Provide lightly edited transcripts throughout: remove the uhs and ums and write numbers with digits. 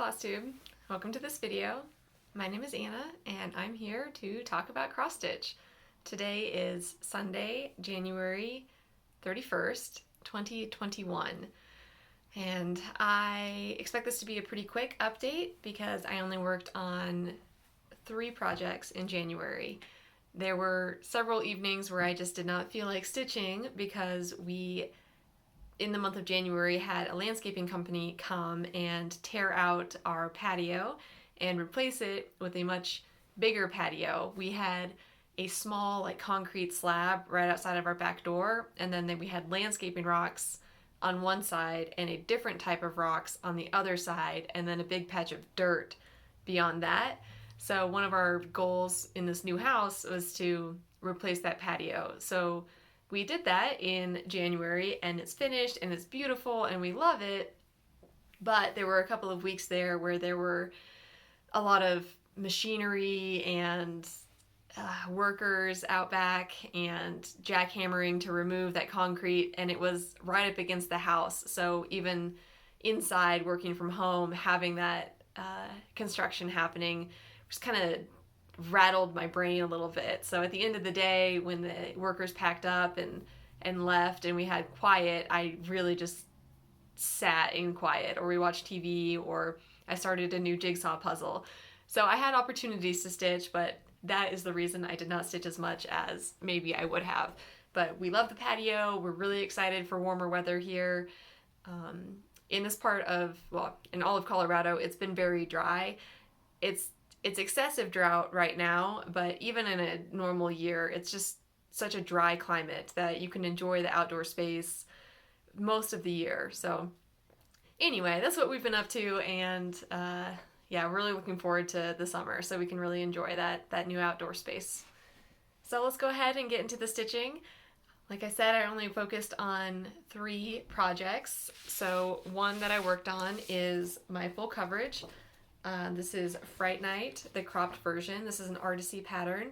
Flosstube. Welcome to this video. My name is Anna and I'm here to talk about cross stitch. Today is Sunday, January 31st, 2021. And I expect this to be a pretty quick update because I only worked on 3 projects in January. There were several evenings where I just did not feel like stitching because we, in the month of January, had a landscaping company come and tear out our patio and replace it with a much bigger patio. We had a small concrete slab right outside of our back door, and then we had landscaping rocks on one side and a different type of rocks on the other side, and then a big patch of dirt beyond that. So one of our goals in this new house was to replace that patio. So we did that in January and it's finished and it's beautiful and we love it. But there were a couple of weeks there where there were a lot of machinery and workers out back and jackhammering to remove that concrete, and it was right up against the house. So even inside working from home, having that construction happening just kind of rattled my brain a little bit. So at the end of the day, when the workers packed up and left and we had quiet, I really just sat in quiet, or we watched TV, or I started a new jigsaw puzzle. So I had opportunities to stitch, but that is the reason I did not stitch as much as maybe I would have. But we love the patio. We're really excited for warmer weather here. In this part of, well, in all of Colorado, it's been very dry. It's excessive drought right now, but even in a normal year, it's just such a dry climate that you can enjoy the outdoor space most of the year. So anyway, that's what we've been up to, and yeah, really looking forward to the summer so we can really enjoy that new outdoor space. So let's go ahead and get into the stitching. Like I said, I only focused on 3 projects. So one that I worked on is my full coverage. This is Fright Night, the cropped version. This is an Artisy pattern.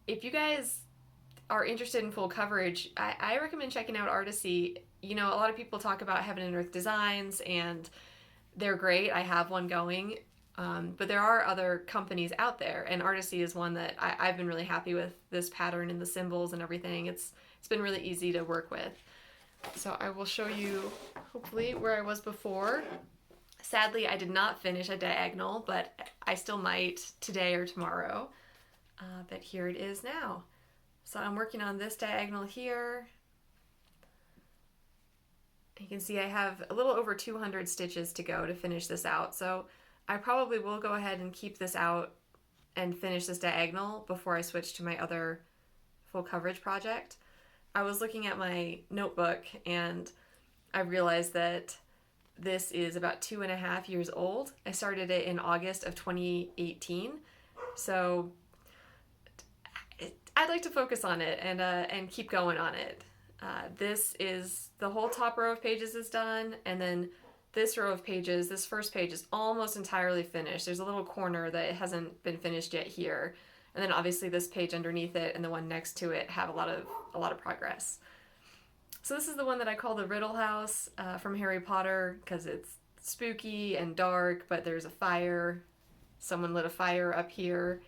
If you guys are interested in full coverage, I recommend checking out Artisy. You know, a lot of people talk about Heaven and Earth designs, and they're great. I have one going, but there are other companies out there, and Artisy is one that I've been really happy with this pattern and the symbols and everything. It's been really easy to work with. So I will show you, hopefully, where I was before. Sadly, I did not finish a diagonal, but I still might today or tomorrow. But here it is now. So I'm working on this diagonal here. You can see I have a little over 200 stitches to go to finish this out. So I probably will go ahead and keep this out and finish this diagonal before I switch to my other full coverage project. I was looking at my notebook and I realized that this is about 2.5 years old. I started it in August of 2018. So I'd like to focus on it and keep going on it. This is, the whole top row of pages is done, and then this row of pages, this first page is almost entirely finished. There's a little corner that hasn't been finished yet here. And then obviously this page underneath it and the one next to it have a lot of progress. So this is the one that I call the Riddle House from Harry Potter, because it's spooky and dark, but there's a fire. Someone lit a fire up here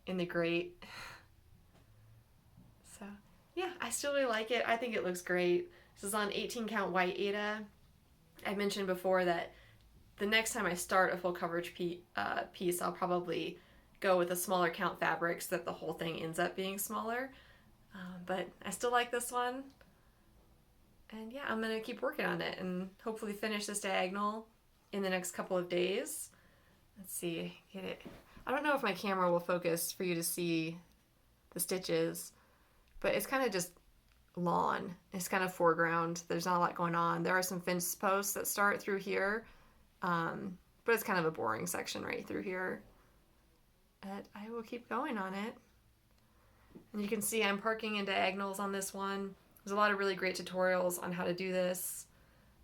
in the grate. So yeah, I still really like it. I think it looks great. This is on 18 count white Aida. I mentioned before that the next time I start a full coverage piece, I'll probably go with a smaller count fabric so that the whole thing ends up being smaller. But I still like this one. And yeah, I'm going to keep working on it and hopefully finish this diagonal in the next couple of days. Let's see, get it. I don't know if my camera will focus for you to see the stitches, but it's kind of just lawn. It's kind of foreground. There's not a lot going on. There are some fence posts that start through here, but it's kind of a boring section right through here. But I will keep going on it. And you can see I'm parking in diagonals on this one. There's a lot of really great tutorials on how to do this.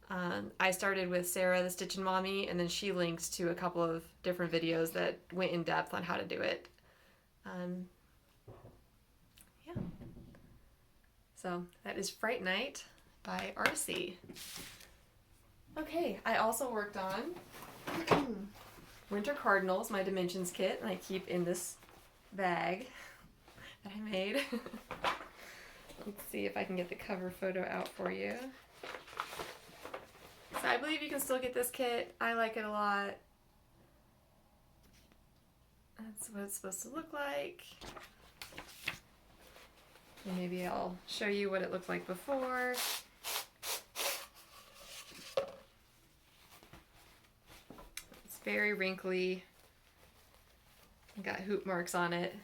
I started with Sarah, the Stitchin' Mommy, and then she linked to a couple of different videos that went in depth on how to do it. Yeah. So that is Fright Night by Artisy. Okay, I also worked on Winter Cardinals, my dimensions kit, and I keep in this bag that I made. Let's see if I can get the cover photo out for you. So I believe you can still get this kit. I like it a lot. That's what it's supposed to look like. And maybe I'll show you what it looked like before. It's very wrinkly. Got hoop marks on it,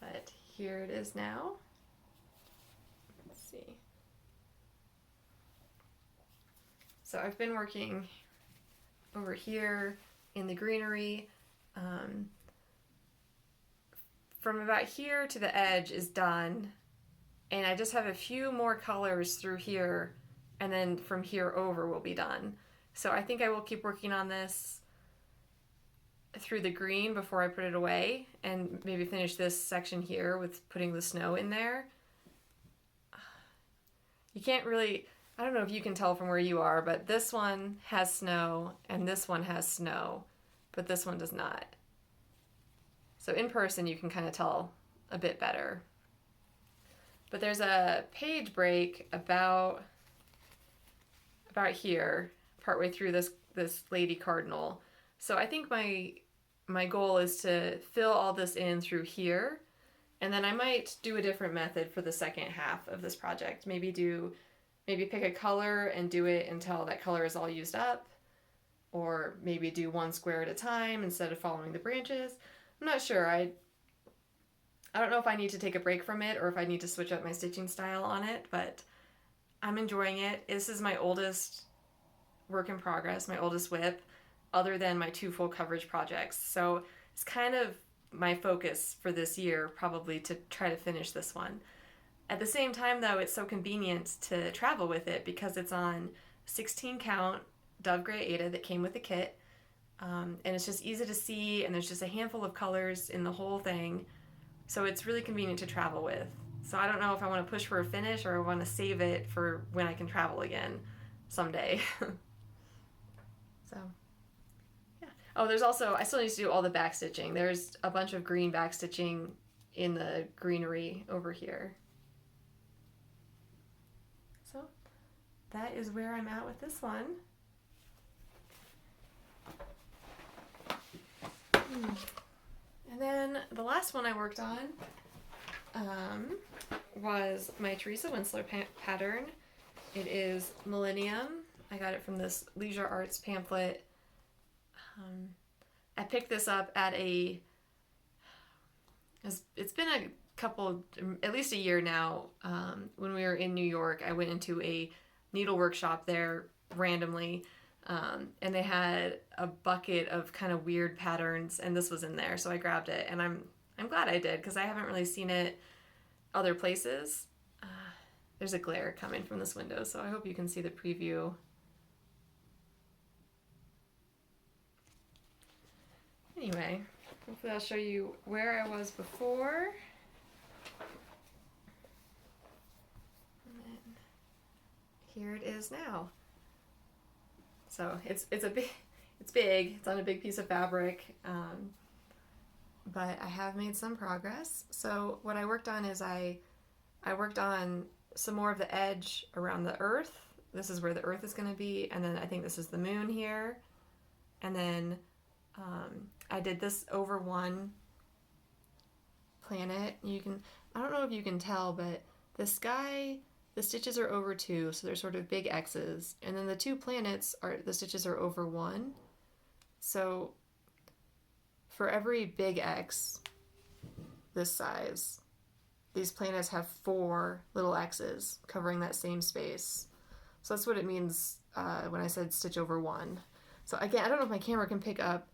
but here it is now. Let's see. So I've been working over here in the greenery. From about here to the edge is done, and I just have a few more colors through here, and then from here over will be done. So I think I will keep working on this through the green before I put it away, and maybe finish this section here with putting the snow in there. You can't really, I don't know if you can tell from where you are, but this one has snow and this one has snow, but this one does not. So in person you can kind of tell a bit better. But there's a page break about here, partway through this Lady Cardinal. So I think my goal is to fill all this in through here, and then I might do a different method for the second half of this project. Maybe pick a color and do it until that color is all used up, or maybe do one square at a time instead of following the branches. I'm not sure. I don't know if I need to take a break from it or if I need to switch up my stitching style on it, but I'm enjoying it. This is my oldest work in progress, my oldest WIP, other than my 2 full coverage projects. So it's kind of my focus for this year, probably, to try to finish this one. At the same time, though, it's so convenient to travel with it because it's on 16 count Dove Gray Aida that came with the kit. And it's just easy to see, and there's just a handful of colors in the whole thing. So it's really convenient to travel with. So I don't know if I want to push for a finish or I want to save it for when I can travel again someday. So, yeah. Oh, there's also, I still need to do all the back stitching. There's a bunch of green back stitching in the greenery over here. So that is where I'm at with this one. And then the last one I worked on was my Teresa Winsler pattern. It is Millennium. I got it from this Leisure Arts pamphlet. I picked this up at it's been a couple, at least a year now. When we were in New York, I went into a needle workshop there randomly. And they had a bucket of kind of weird patterns, and this was in there, so I grabbed it, and I'm glad I did because I haven't really seen it other places. There's a glare coming from this window, so I hope you can see the preview. Anyway, hopefully I'll show you where I was before. And then here it is now. So it's big, it's on a big piece of fabric, but I have made some progress. So what I worked on is I worked on some more of the edge around the earth. This is where the earth is going to be, and then I think this is the moon here, and then I did this over one planet. I don't know if you can tell, but the sky, the stitches are over 2, so they're sort of big X's, and then the 2 planets the stitches are over 1. So for every big X this size, these planets have 4 little X's covering that same space. So that's what it means when I said stitch over 1. So again, I don't know if my camera can pick up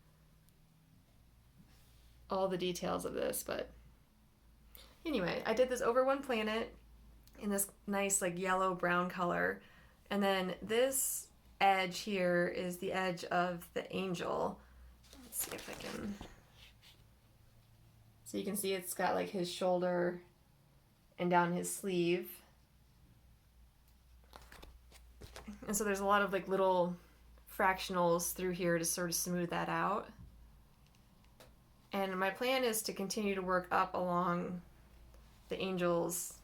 all the details of this, but anyway, I did this over 1 planet in this nice like yellow brown color, and then this edge here is the edge of the angel. Let's see if I can, so you can see it's got like his shoulder and down his sleeve, and so there's a lot of like little fractionals through here to sort of smooth that out. And my plan is to continue to work up along the angel's.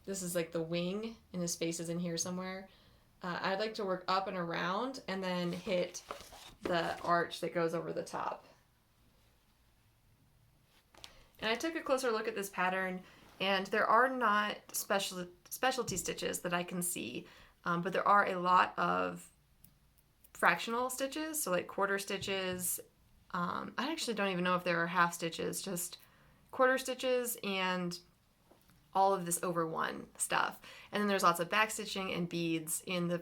This is like the wing, and his face is in here somewhere. I'd like to work up and around and then hit the arch that goes over the top. And I took a closer look at this pattern, and there are not specialty stitches that I can see, but there are a lot of fractional stitches, so like quarter stitches. I actually don't even know if there are half stitches, just quarter stitches and all of this over one stuff. And then there's lots of back stitching and beads in the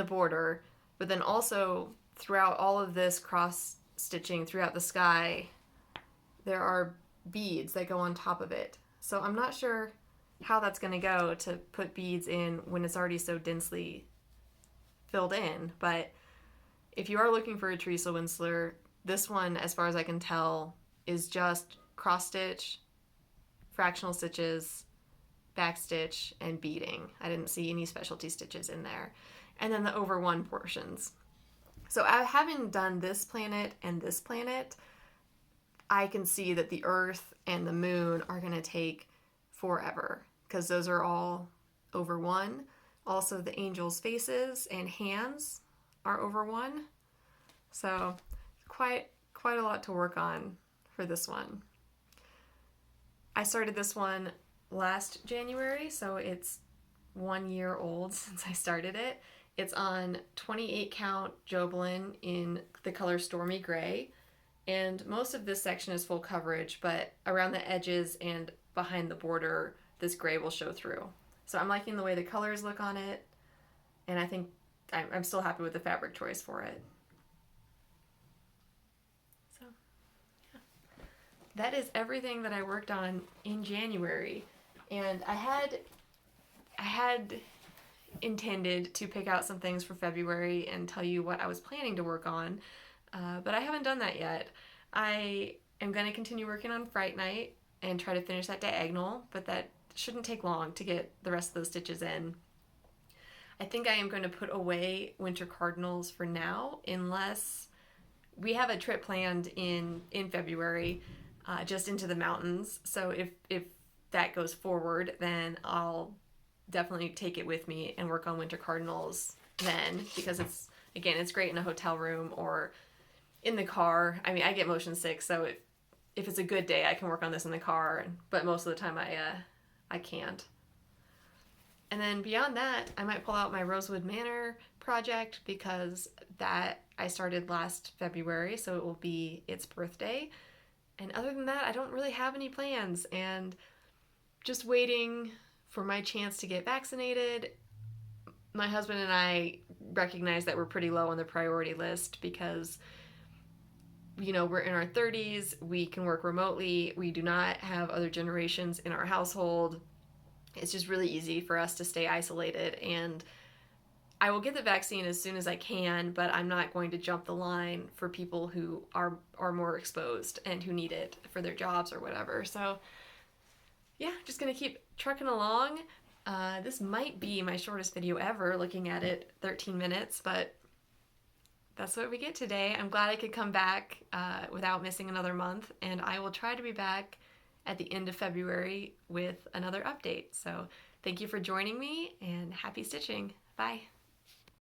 border, but then also throughout all of this cross stitching throughout the sky, there are beads that go on top of it. So I'm not sure how that's going to go to put beads in when it's already so densely filled in. But if you are looking for a Teresa Winsler, this one, as far as I can tell, is just cross stitch, fractional stitches, back stitch, and beading. I didn't see any specialty stitches in there. And then the over one portions. So having done this planet and this planet, I can see that the Earth and the Moon are going to take forever because those are all over one. Also, the angels' faces and hands are over one. So quite a lot to work on for this one. I started this one last January, so it's 1 year old since I started it. It's on 28 count Jobelan in the color Stormy Gray. And most of this section is full coverage, but around the edges and behind the border, this gray will show through. So I'm liking the way the colors look on it, and I think I'm still happy with the fabric choice for it. So, yeah. That is everything that I worked on in January. And I had intended to pick out some things for February and tell you what I was planning to work on. But I haven't done that yet. I am going to continue working on Fright Night and try to finish that diagonal, but that shouldn't take long to get the rest of those stitches in. I think I am going to put away Winter Cardinals for now, unless we have a trip planned in February, just into the mountains. So if that goes forward, then I'll definitely take it with me and work on Winter Cardinals then, because it's great in a hotel room or in the car. I mean, I get motion sick, so if it's a good day, I can work on this in the car, but most of the time I can't. And then beyond that, I might pull out my Rosewood Manor project, because that I started last February, so it will be its birthday. And other than that, I don't really have any plans, and just waiting for my chance to get vaccinated. My husband and I recognize that we're pretty low on the priority list because, we're in our 30s, we can work remotely, we do not have other generations in our household. It's just really easy for us to stay isolated, and I will get the vaccine as soon as I can, but I'm not going to jump the line for people who are more exposed and who need it for their jobs or whatever. So yeah, just gonna keep trucking along. This might be my shortest video ever, looking at it, 13 minutes, but that's what we get today. I'm glad I could come back without missing another month, and I will try to be back at the end of February with another update. So thank you for joining me, and happy stitching. Bye.